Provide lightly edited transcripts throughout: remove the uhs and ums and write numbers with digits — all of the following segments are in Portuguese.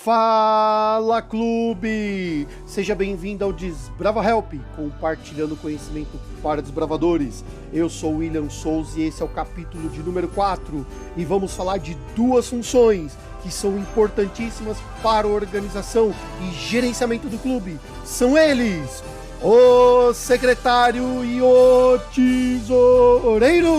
Fala Clube! Seja bem-vindo ao Desbrava Help, compartilhando conhecimento para desbravadores. Eu sou o William Souza e esse é o capítulo de número 4 e vamos falar de duas funções que são importantíssimas para a organização e gerenciamento do clube. São eles, o secretário e o tesoureiro!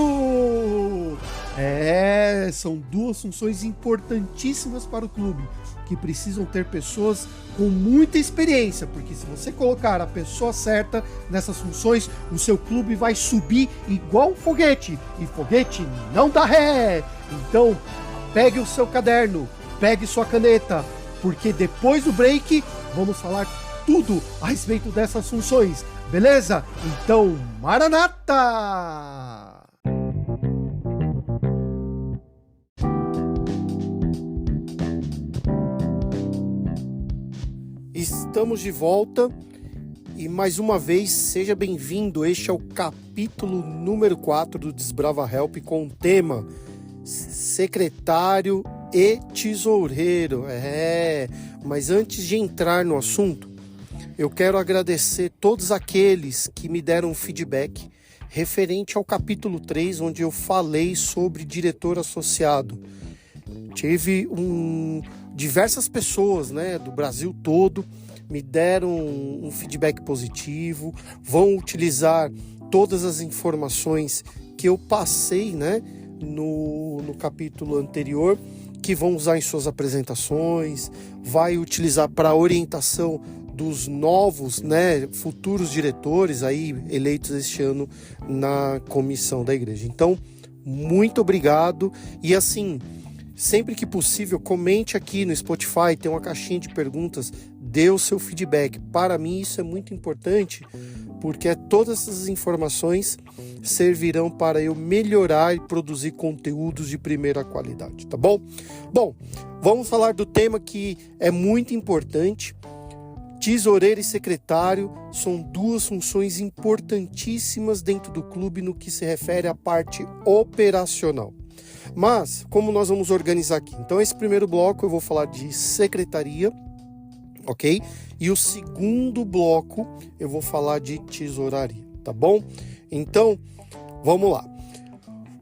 São duas funções importantíssimas para o clube, que precisam ter pessoas com muita experiência, porque se você colocar a pessoa certa nessas funções, o seu clube vai subir igual um foguete, e foguete não dá ré. Então, pegue o seu caderno, pegue sua caneta, porque depois do break, vamos falar tudo a respeito dessas funções, beleza? Então, Maranata! Estamos de volta e mais uma vez seja bem-vindo. Este é o capítulo número 4 do Desbrava Help com o tema secretário e tesoureiro. Mas antes de entrar no assunto, eu quero agradecer todos aqueles que me deram feedback referente ao capítulo 3, onde eu falei sobre diretor associado. Tive diversas pessoas, do Brasil todo me deram um feedback positivo, vão utilizar todas as informações que eu passei, no capítulo anterior, que vão usar em suas apresentações, vai utilizar para orientação dos novos, futuros diretores aí eleitos este ano na comissão da igreja. Então, muito obrigado e assim, sempre que possível, comente aqui no Spotify, tem uma caixinha de perguntas, dê o seu feedback. Para mim isso é muito importante, porque todas essas informações servirão para eu melhorar e produzir conteúdos de primeira qualidade, tá bom? Bom, vamos falar do tema que é muito importante. Tesoureiro e secretário são duas funções importantíssimas dentro do clube no que se refere à parte operacional. Mas, como nós vamos organizar aqui? Então, esse primeiro bloco eu vou falar de secretaria, ok? E o segundo bloco eu vou falar de tesouraria, tá bom? Então, vamos lá.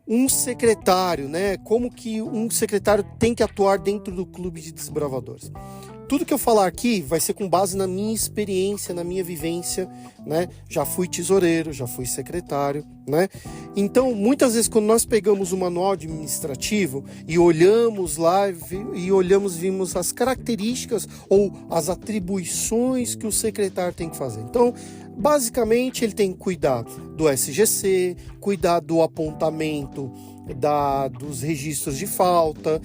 Um secretário, Como que um secretário tem que atuar dentro do clube de desbravadores? Tudo que eu falar aqui vai ser com base na minha experiência, na minha vivência, Já fui tesoureiro, já fui secretário, Então, muitas vezes, quando nós pegamos o manual administrativo e olhamos lá vimos as características ou as atribuições que o secretário tem que fazer. Então, basicamente, ele tem que cuidar do SGC, cuidar do apontamento dos registros de falta,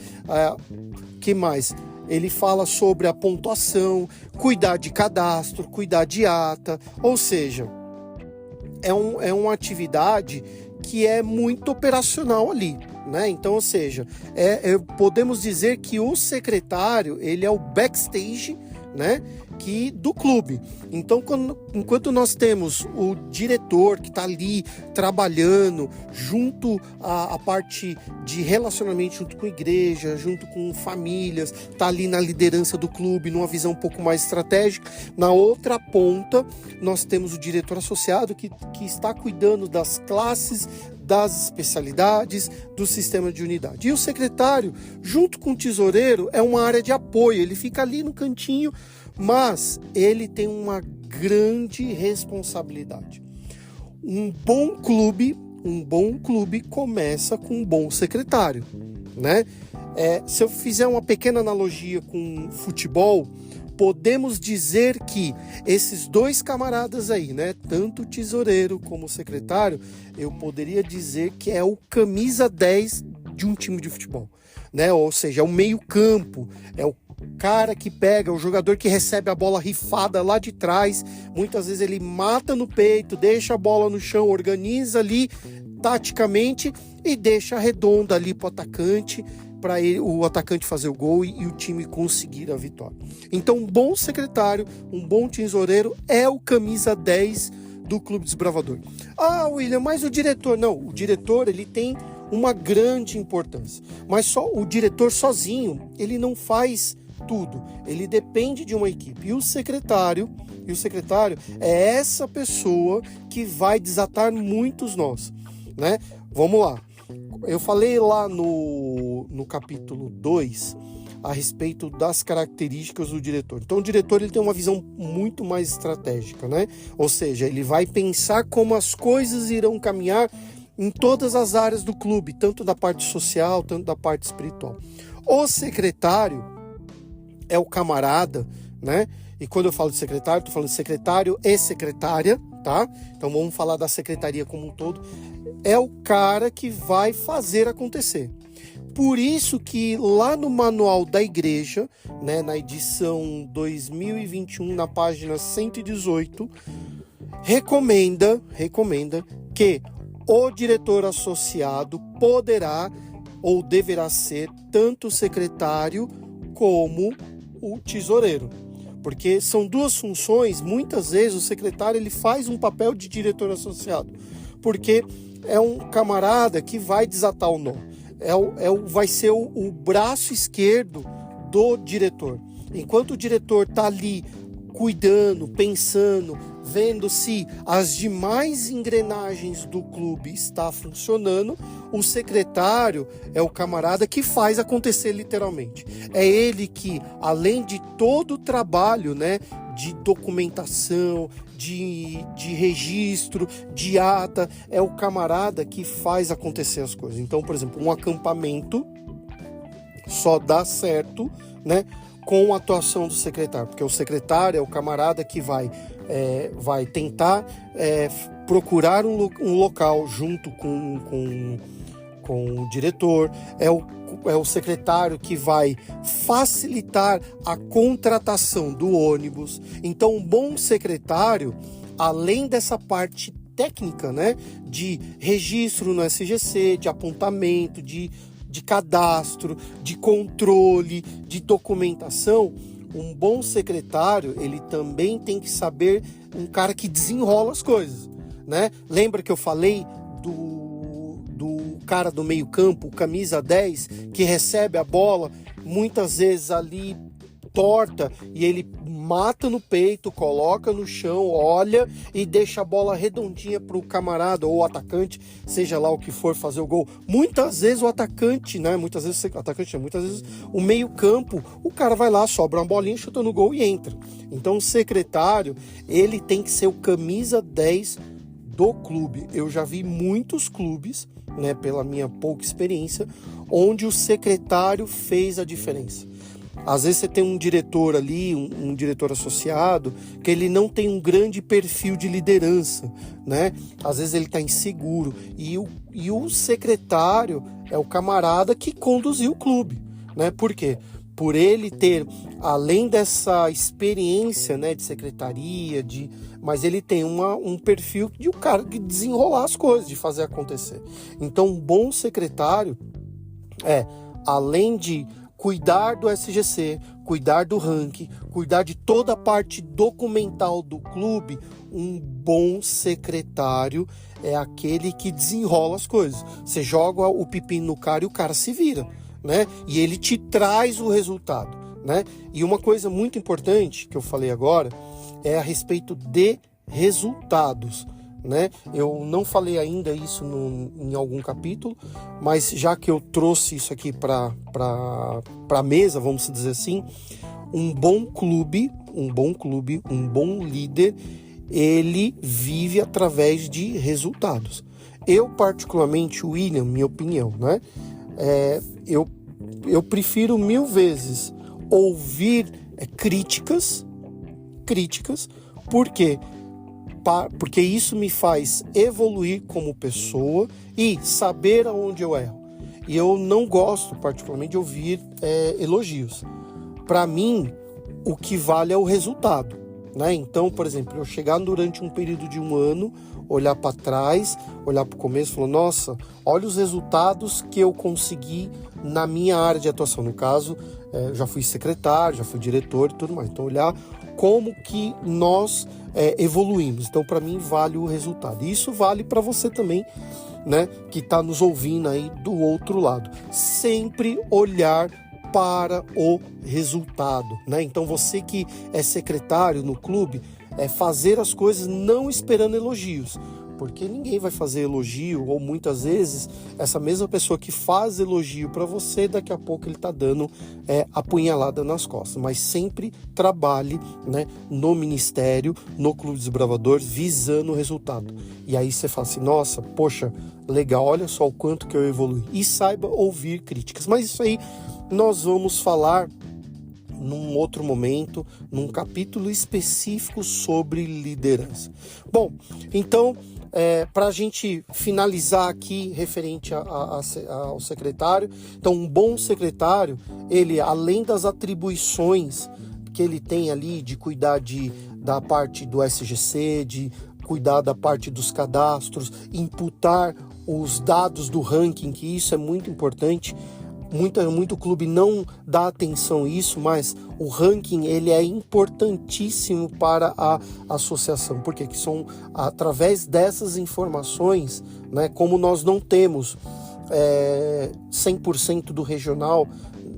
que mais? Ele fala sobre a pontuação, cuidar de cadastro, cuidar de ata, ou seja, é uma atividade que é muito operacional ali, Então, ou seja, podemos dizer que o secretário, ele é o backstage, do clube. Então, enquanto nós temos o diretor que está ali trabalhando junto à parte de relacionamento junto com a igreja, junto com famílias, está ali na liderança do clube, numa visão um pouco mais estratégica. Na outra ponta, nós temos o diretor associado que está cuidando das classes, das especialidades, do sistema de unidade. E o secretário, junto com o tesoureiro, é uma área de apoio, ele fica ali no cantinho, mas ele tem uma grande responsabilidade. Um bom clube começa com um bom secretário, Se eu fizer uma pequena analogia com futebol, podemos dizer que esses dois camaradas aí, tanto o tesoureiro como o secretário, eu poderia dizer que é o camisa 10 de um time de futebol, Ou seja, é o meio-campo, é o cara que pega, o jogador que recebe a bola rifada lá de trás, muitas vezes ele mata no peito, deixa a bola no chão, organiza ali taticamente e deixa redonda ali para o atacante fazer o gol e o time conseguir a vitória. Então, um bom secretário, um bom tesoureiro é o camisa 10 do Clube Desbravador. Ah, William, mas o diretor? Não, o diretor ele tem uma grande importância, mas só o diretor sozinho, ele não faz tudo. Ele depende de uma equipe. E o secretário é essa pessoa que vai desatar muitos nós, né? Vamos lá. Eu falei lá no capítulo 2 a respeito das características do diretor. Então o diretor ele tem uma visão muito mais estratégica, né? Ou seja, ele vai pensar como as coisas irão caminhar em todas as áreas do clube, tanto da parte social, tanto da parte espiritual. O secretário é o camarada, né? E quando eu falo de secretário, estou falando de secretário e secretária, tá? Então vamos falar da secretaria como um todo. É o cara que vai fazer acontecer. Por isso que lá no manual da igreja, né, na edição 2021, na página 118, recomenda que o diretor associado poderá ou deverá ser tanto o secretário como o tesoureiro. Porque são duas funções, muitas vezes o secretário ele faz um papel de diretor associado, porque é um camarada que vai desatar o nó, vai ser o braço esquerdo do diretor. Enquanto o diretor está ali cuidando, pensando, vendo se as demais engrenagens do clube estão funcionando, o secretário é o camarada que faz acontecer literalmente. É ele que, além de todo o trabalho, né, de documentação, de registro, de ata, é o camarada que faz acontecer as coisas. Então, por exemplo, um acampamento só dá certo, né, com a atuação do secretário, porque o secretário é o camarada que vai tentar procurar um local junto com o diretor, é o secretário que vai facilitar a contratação do ônibus. Então, um bom secretário, além dessa parte técnica, né, de registro no SGC, de apontamento, de cadastro, de controle, de documentação, um bom secretário, ele também tem que saber, um cara que desenrola as coisas, né? Lembra que eu falei do cara do meio campo, camisa 10, que recebe a bola, muitas vezes ali torta, e ele mata no peito, coloca no chão, olha e deixa a bola redondinha para o camarada ou o atacante, seja lá o que for, fazer o gol. Muitas vezes o atacante, né? Muitas vezes o meio campo, o cara vai lá, sobra uma bolinha, chuta no gol e entra. Então o secretário, ele tem que ser o camisa 10 do clube. Eu já vi muitos clubes, né, pela minha pouca experiência, onde o secretário fez a diferença. Às vezes você tem um diretor ali, um diretor associado, que ele não tem um grande perfil de liderança, né? Às vezes ele está inseguro. E o secretário é o camarada que conduziu o clube, né? Por quê? Por ele ter, além dessa experiência, né, de secretaria, mas ele tem um perfil de um cara de desenrolar as coisas, de fazer acontecer. Então, um bom secretário além de cuidar do SGC, cuidar do ranking, cuidar de toda a parte documental do clube, um bom secretário é aquele que desenrola as coisas. Você joga o pepino no cara e o cara se vira, né? E ele te traz o resultado, né? E uma coisa muito importante que eu falei agora é a respeito de resultados, né? Eu não falei ainda isso em algum capítulo, mas já que eu trouxe isso aqui para a mesa, vamos dizer assim, um bom clube, um bom líder, ele vive através de resultados. Eu particularmente, William, minha opinião, né? Eu prefiro 1000 vezes ouvir críticas, porque isso me faz evoluir como pessoa e saber aonde eu erro. E eu não gosto particularmente de ouvir elogios. Para mim, o que vale é o resultado, né? Então, por exemplo, eu chegar durante um período de um ano, olhar para trás, olhar para o começo e falar, nossa, olha os resultados que eu consegui na minha área de atuação. No caso, já fui secretário, já fui diretor e tudo mais. Então, olhar como que nós evoluímos. Então, para mim, vale o resultado. E isso vale para você também, né, que está nos ouvindo aí do outro lado. Sempre olhar para o resultado, né? Então você que é secretário no clube, fazer as coisas não esperando elogios, porque ninguém vai fazer elogio, ou muitas vezes essa mesma pessoa que faz elogio para você, daqui a pouco ele está dando apunhalada nas costas. Mas sempre trabalhe, né, no ministério, no Clube dos Bravadores, visando o resultado. E aí você fala assim, nossa, poxa, legal, olha só o quanto que eu evolui. E saiba ouvir críticas. Mas isso aí nós vamos falar num outro momento, num capítulo específico sobre liderança. Bom, então, para a gente finalizar aqui referente ao secretário, então um bom secretário, ele, além das atribuições que ele tem ali de cuidar da parte do SGC, de cuidar da parte dos cadastros, imputar os dados do ranking, que isso é muito importante. Muito clube não dá atenção a isso, mas o ranking ele é importantíssimo para a associação, porque que são através dessas informações, né, como nós não temos 100% do regional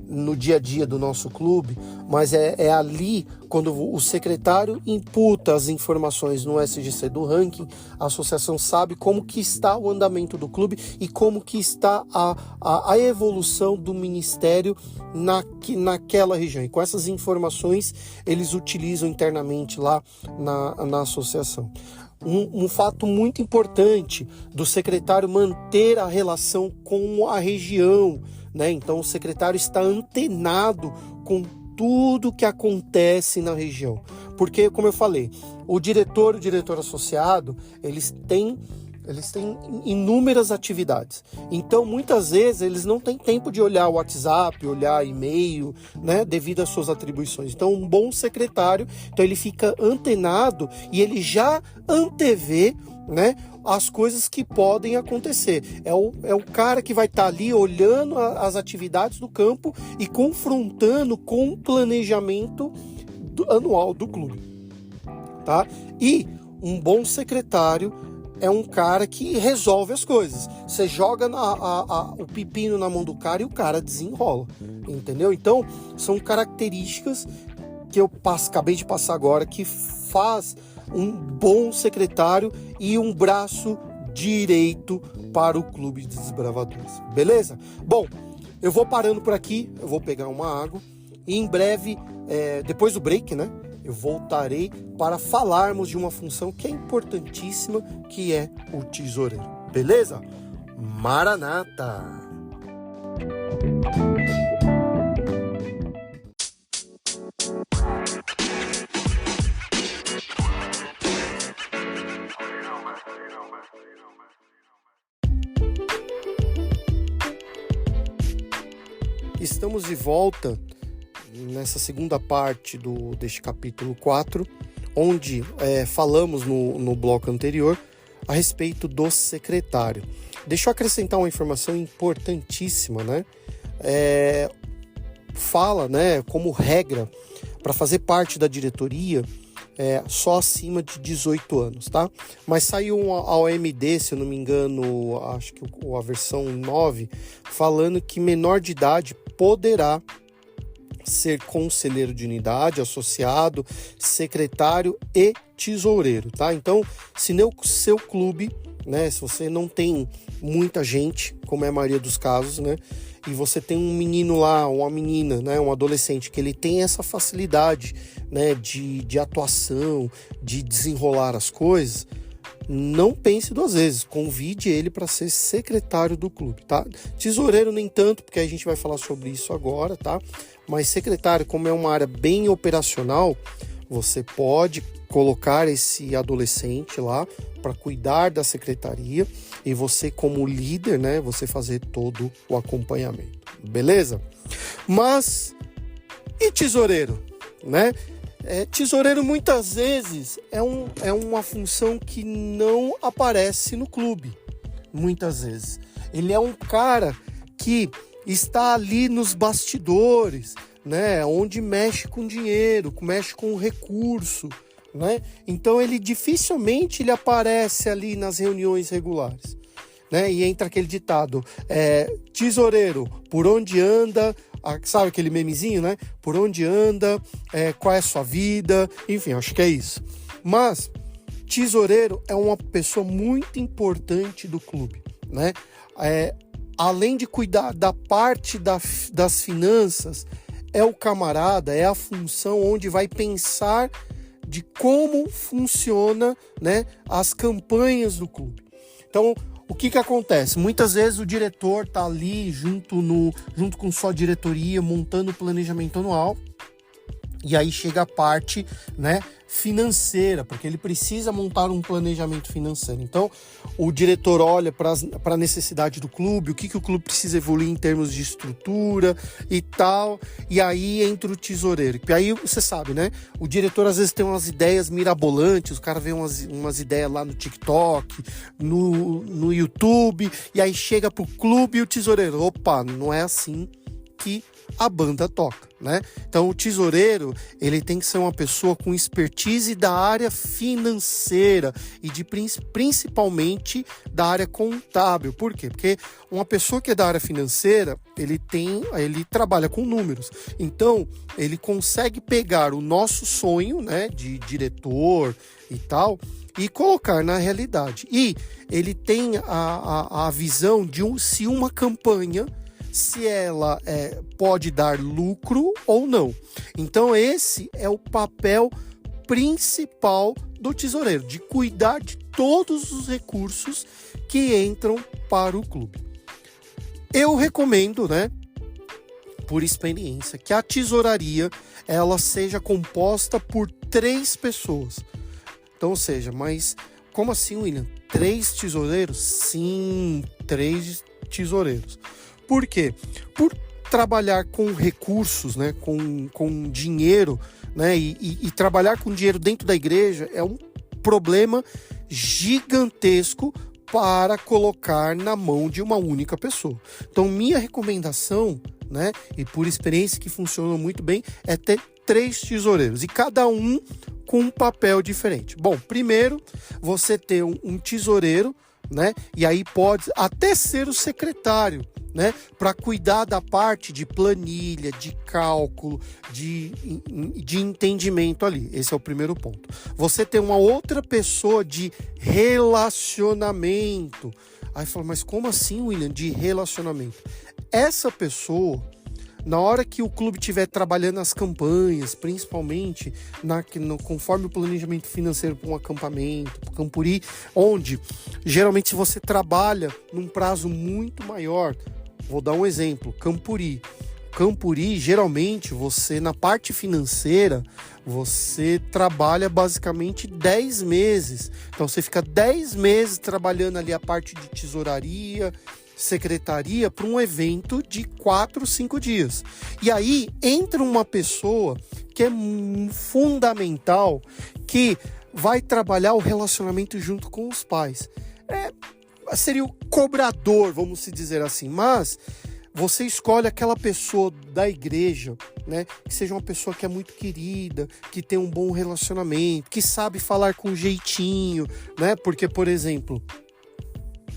no dia a dia do nosso clube, mas é ali quando o secretário imputa as informações no SGC do ranking, a associação sabe como que está o andamento do clube e como que está a evolução do ministério naquela região. E com essas informações eles utilizam internamente lá na associação. Um fato muito importante do secretário manter a relação com a região, né? Então o secretário está antenado com tudo que acontece na região. Porque, como eu falei, o diretor associado, eles têm inúmeras atividades. Então, muitas vezes, eles não têm tempo de olhar o WhatsApp, olhar e-mail, né, devido às suas atribuições. Então, um bom secretário, então ele fica antenado e ele já antevê, né, as coisas que podem acontecer. É o cara que vai estar ali olhando as atividades do campo e confrontando com o planejamento anual do clube, tá? E um bom secretário é um cara que resolve as coisas. Você joga o pepino na mão do cara e o cara desenrola, entendeu? Então, são características que eu acabei de passar agora, que faz um bom secretário e um braço direito para o Clube dos Desbravadores. Beleza? Bom, eu vou parando por aqui, eu vou pegar uma água e em breve, depois do break, né, eu voltarei para falarmos de uma função que é importantíssima, que é o tesoureiro. Beleza? Maranata! Estamos de volta nessa segunda parte deste capítulo 4, onde falamos no bloco anterior a respeito do secretário. Deixa eu acrescentar uma informação importantíssima, né? Fala, né, como regra, para fazer parte da diretoria, só acima de 18 anos, tá? Mas saiu a OMD, se eu não me engano, acho que a versão 9, falando que menor de idade poderá ser conselheiro de unidade, associado, secretário e tesoureiro, tá? Então, se no seu clube, né, se você não tem muita gente, como é a maioria dos casos, né, e você tem um menino lá, uma menina, né, um adolescente, que ele tem essa facilidade, né, de atuação, de desenrolar as coisas, não pense duas vezes, convide ele para ser secretário do clube, tá? Tesoureiro nem tanto, porque a gente vai falar sobre isso agora, tá? Mas secretário, como é uma área bem operacional, você pode colocar esse adolescente lá para cuidar da secretaria e você, como líder, né, você fazer todo o acompanhamento, beleza? Mas e tesoureiro, né? Tesoureiro muitas vezes é uma função que não aparece no clube, muitas vezes. Ele é um cara que está ali nos bastidores, né, onde mexe com dinheiro, mexe com recurso, né? Então ele dificilmente aparece ali nas reuniões regulares, né? E entra aquele ditado, tesoureiro, por onde anda, sabe aquele memezinho, né? Por onde anda, qual é a sua vida, enfim, acho que é isso. Mas tesoureiro é uma pessoa muito importante do clube, né? Além de cuidar da parte das finanças, é o camarada, é a função onde vai pensar de como funciona, né, as campanhas do clube. Então, o que acontece? Muitas vezes o diretor está ali junto com sua diretoria, montando o planejamento anual, e aí chega a parte, né, financeira, porque ele precisa montar um planejamento financeiro. Então, o diretor olha para a necessidade do clube, o que o clube precisa evoluir em termos de estrutura e tal, e aí entra o tesoureiro. E aí, você sabe, né? O diretor às vezes tem umas ideias mirabolantes, o cara vê umas ideias lá no TikTok, no YouTube, e aí chega pro clube e o tesoureiro, opa, não é assim que a banda toca, né? Então o tesoureiro, ele tem que ser uma pessoa com expertise da área financeira e principalmente da área contábil. Por quê? Porque uma pessoa que é da área financeira, ele trabalha com números. Então, ele consegue pegar o nosso sonho, né, de diretor e tal, e colocar na realidade. E ele tem a visão de se uma campanha, se ela pode dar lucro ou não. Então esse é o papel principal do tesoureiro, de cuidar de todos os recursos que entram para o clube. Eu recomendo, né, por experiência, que a tesouraria ela seja composta por 3 pessoas. Então, ou seja, mas como assim, William? 3 tesoureiros? Sim, 3 tesoureiros. Por quê? Por trabalhar com recursos, né, com dinheiro, né, e trabalhar com dinheiro dentro da igreja é um problema gigantesco para colocar na mão de uma única pessoa. Então, minha recomendação, né, e por experiência que funcionou muito bem, é ter 3 tesoureiros, e cada um com um papel diferente. Bom, primeiro, você ter um tesoureiro, né, e aí pode até ser o secretário, né, para cuidar da parte de planilha, de cálculo, de entendimento ali. Esse é o primeiro ponto. Você tem uma outra pessoa de relacionamento. Aí fala, mas como assim, William, de relacionamento? Essa pessoa, na hora que o clube estiver trabalhando as campanhas, principalmente conforme o planejamento financeiro para um acampamento, para o Campuri, onde geralmente se você trabalha num prazo muito maior, vou dar um exemplo, Campuri, geralmente você, na parte financeira, você trabalha basicamente 10 meses. Então você fica 10 meses trabalhando ali a parte de tesouraria, secretaria, para um evento de 4, 5 dias. E aí entra uma pessoa que é fundamental, que vai trabalhar o relacionamento junto com os pais. Seria o cobrador, vamos se dizer assim, mas você escolhe aquela pessoa da igreja, né, que seja uma pessoa que é muito querida, que tem um bom relacionamento, que sabe falar com jeitinho, né, porque, por exemplo,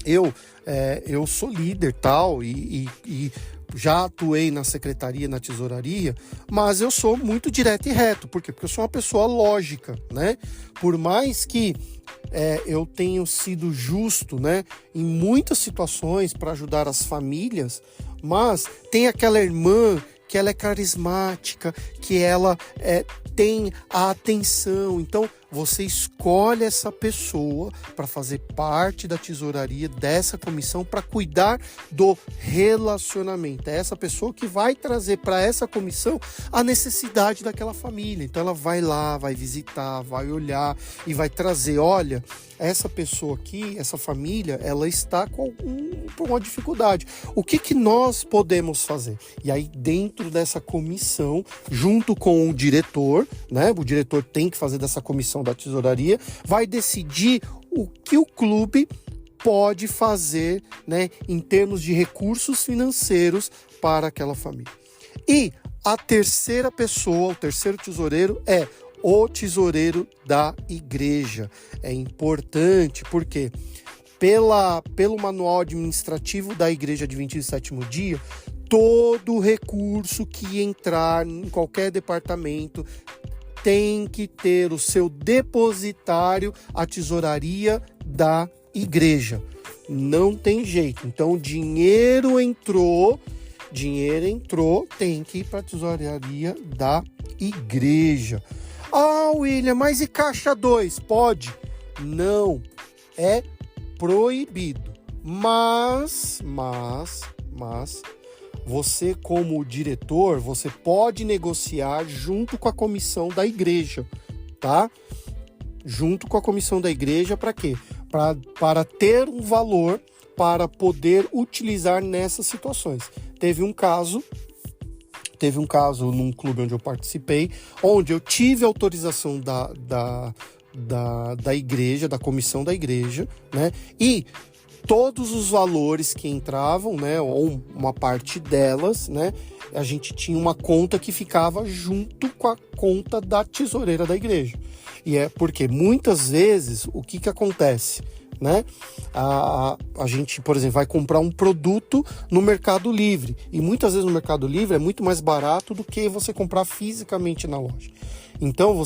eu sou líder tal, e já atuei na secretaria, na tesouraria, mas eu sou muito direto e reto. Por quê? Porque eu sou uma pessoa lógica, né? Por mais que eu tenho sido justo, né, em muitas situações para ajudar as famílias, mas tem aquela irmã que ela é carismática, que ela tem a atenção. Então, você escolhe essa pessoa para fazer parte da tesouraria dessa comissão, para cuidar do relacionamento. É essa pessoa que vai trazer para essa comissão a necessidade daquela família. Então, ela vai lá, vai visitar, vai olhar e vai trazer, olha, essa pessoa aqui, essa família, ela está com uma dificuldade. O que nós podemos fazer? E aí, dentro dessa comissão, junto com o diretor, né? O diretor tem que fazer dessa comissão da tesouraria, vai decidir o que o clube pode fazer, né, em termos de recursos financeiros para aquela família. E a terceira pessoa, o terceiro tesoureiro é o tesoureiro da igreja. É importante porque pelo manual administrativo da Igreja Adventista do Sétimo Dia, todo recurso que entrar em qualquer departamento tem que ter o seu depositário, a tesouraria da igreja. Não tem jeito. Então, dinheiro entrou, tem que ir para a tesouraria da igreja. Ah, William, mas e caixa 2? Pode? Não, é proibido. Mas, você como diretor, você pode negociar junto com a comissão da igreja, tá? Junto com a comissão da igreja, para quê? Para ter um valor para poder utilizar nessas situações. Teve um caso num clube onde eu participei, onde eu tive autorização da igreja, da comissão da igreja, né? E todos os valores que entravam, né, ou uma parte delas, né, a gente tinha uma conta que ficava junto com a conta da tesoureira da igreja. E é porque muitas vezes o que acontece, né? A gente, por exemplo, vai comprar um produto no Mercado Livre, e muitas vezes no Mercado Livre é muito mais barato do que você comprar fisicamente na loja. Então,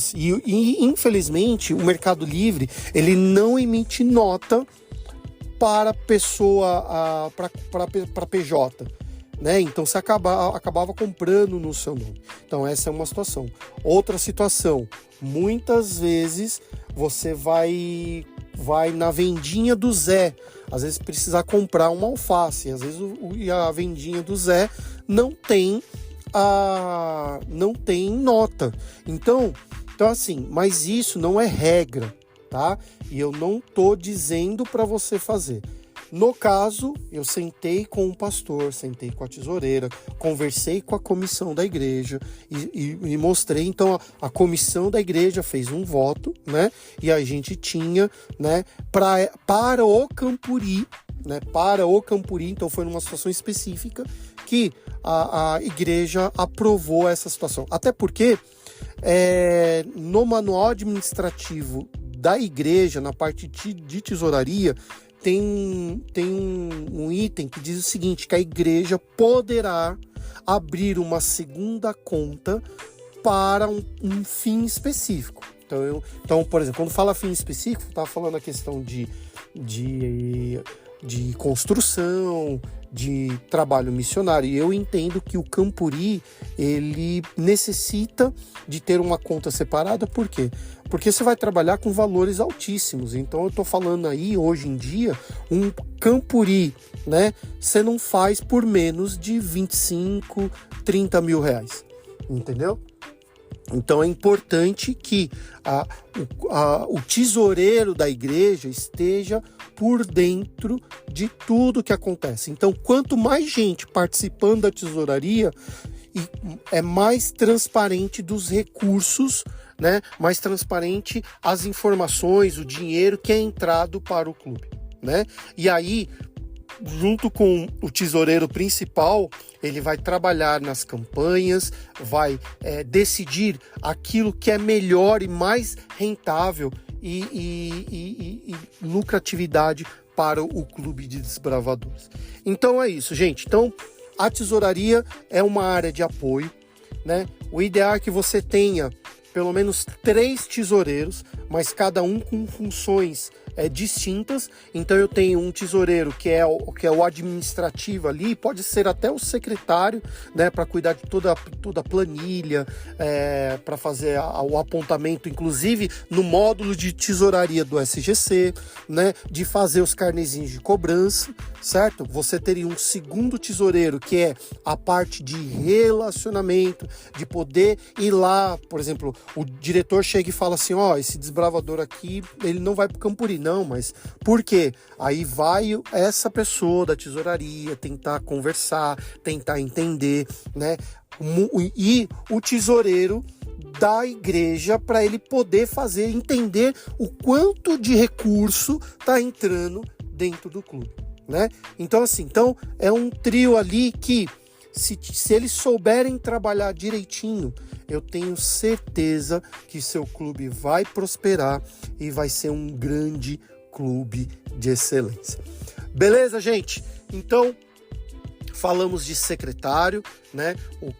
infelizmente, o Mercado Livre, ele não emite nota para pessoa, para PJ, né? Então você acabava comprando no seu nome. Então essa é uma situação. Outra situação, muitas vezes você vai na vendinha do Zé, às vezes precisa comprar uma alface, às vezes a vendinha do Zé não tem nota. Então assim, mas isso não é regra, tá? E eu não tô dizendo para você fazer. No caso, eu sentei com o pastor, sentei com a tesoureira, conversei com a comissão da igreja e mostrei. Então, a comissão da igreja fez um voto, né? E a gente tinha, né, para o Campuri, né? Para o Campuri, então foi numa situação específica que a igreja aprovou essa situação. Até porque no manual administrativo da igreja, na parte de tesouraria, tem um item que diz o seguinte, que a igreja poderá abrir uma segunda conta para um fim específico. Então, por exemplo, quando fala fim específico, estava falando a questão de construção, de trabalho missionário. E eu entendo que o Campuri, ele necessita de ter uma conta separada. Por quê? Porque você vai trabalhar com valores altíssimos. Então eu estou falando aí, hoje em dia, um Campuri, né? Você não faz por menos de 25, 30 mil reais. Entendeu? Então é importante que o tesoureiro da igreja esteja por dentro de tudo que acontece. Então, quanto mais gente participando da tesouraria, é mais transparente dos recursos, né? Mais transparente as informações, o dinheiro que é entrado para o clube, né? E aí, junto com o tesoureiro principal, ele vai trabalhar nas campanhas, vai decidir aquilo que é melhor e mais rentável e lucratividade para o clube de desbravadores. Então é isso, gente. Então, a tesouraria é uma área de apoio, né? O ideal é que você tenha pelo menos 3 tesoureiros, mas cada um com funções distintas. Então eu tenho um tesoureiro que é o administrativo ali, pode ser até o secretário, né, para cuidar de toda a planilha, para fazer o apontamento, inclusive no módulo de tesouraria do SGC, né, de fazer os carnezinhos de cobrança, certo? Você teria um segundo tesoureiro que é a parte de relacionamento, de poder ir lá, por exemplo, o diretor chega e fala assim, esse desbravador aqui, ele não vai para o Campuri, não, mas por quê? Aí vai essa pessoa da tesouraria tentar conversar, tentar entender, né? E o tesoureiro da igreja para ele poder entender o quanto de recurso está entrando dentro do clube, né? Então assim, é um trio ali que se eles souberem trabalhar direitinho, eu tenho certeza que seu clube vai prosperar e vai ser um grande clube de excelência. Beleza, gente? Então, falamos de secretário, né?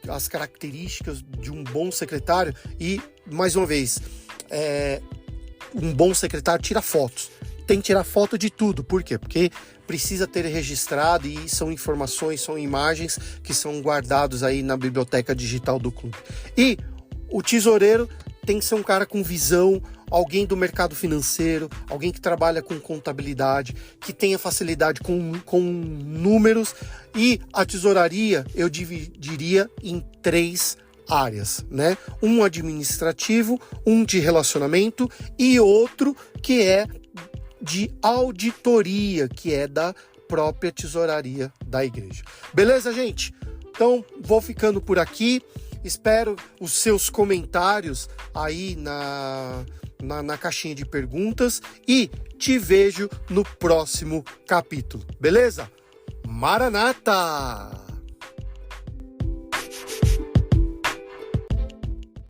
As características de um bom secretário e, mais uma vez, um bom secretário tira fotos. Tem que tirar foto de tudo. Por quê? Porque precisa ter registrado e são informações, são imagens que são guardados aí na biblioteca digital do clube. E o tesoureiro tem que ser um cara com visão, alguém do mercado financeiro, alguém que trabalha com contabilidade, que tenha facilidade com números. E a tesouraria eu dividiria em 3 áreas, né? Um administrativo, um de relacionamento e outro que é de auditoria, que é da própria tesouraria da igreja. Beleza, gente? Então, vou ficando por aqui. Espero os seus comentários aí na caixinha de perguntas e te vejo no próximo capítulo. Beleza? Maranata!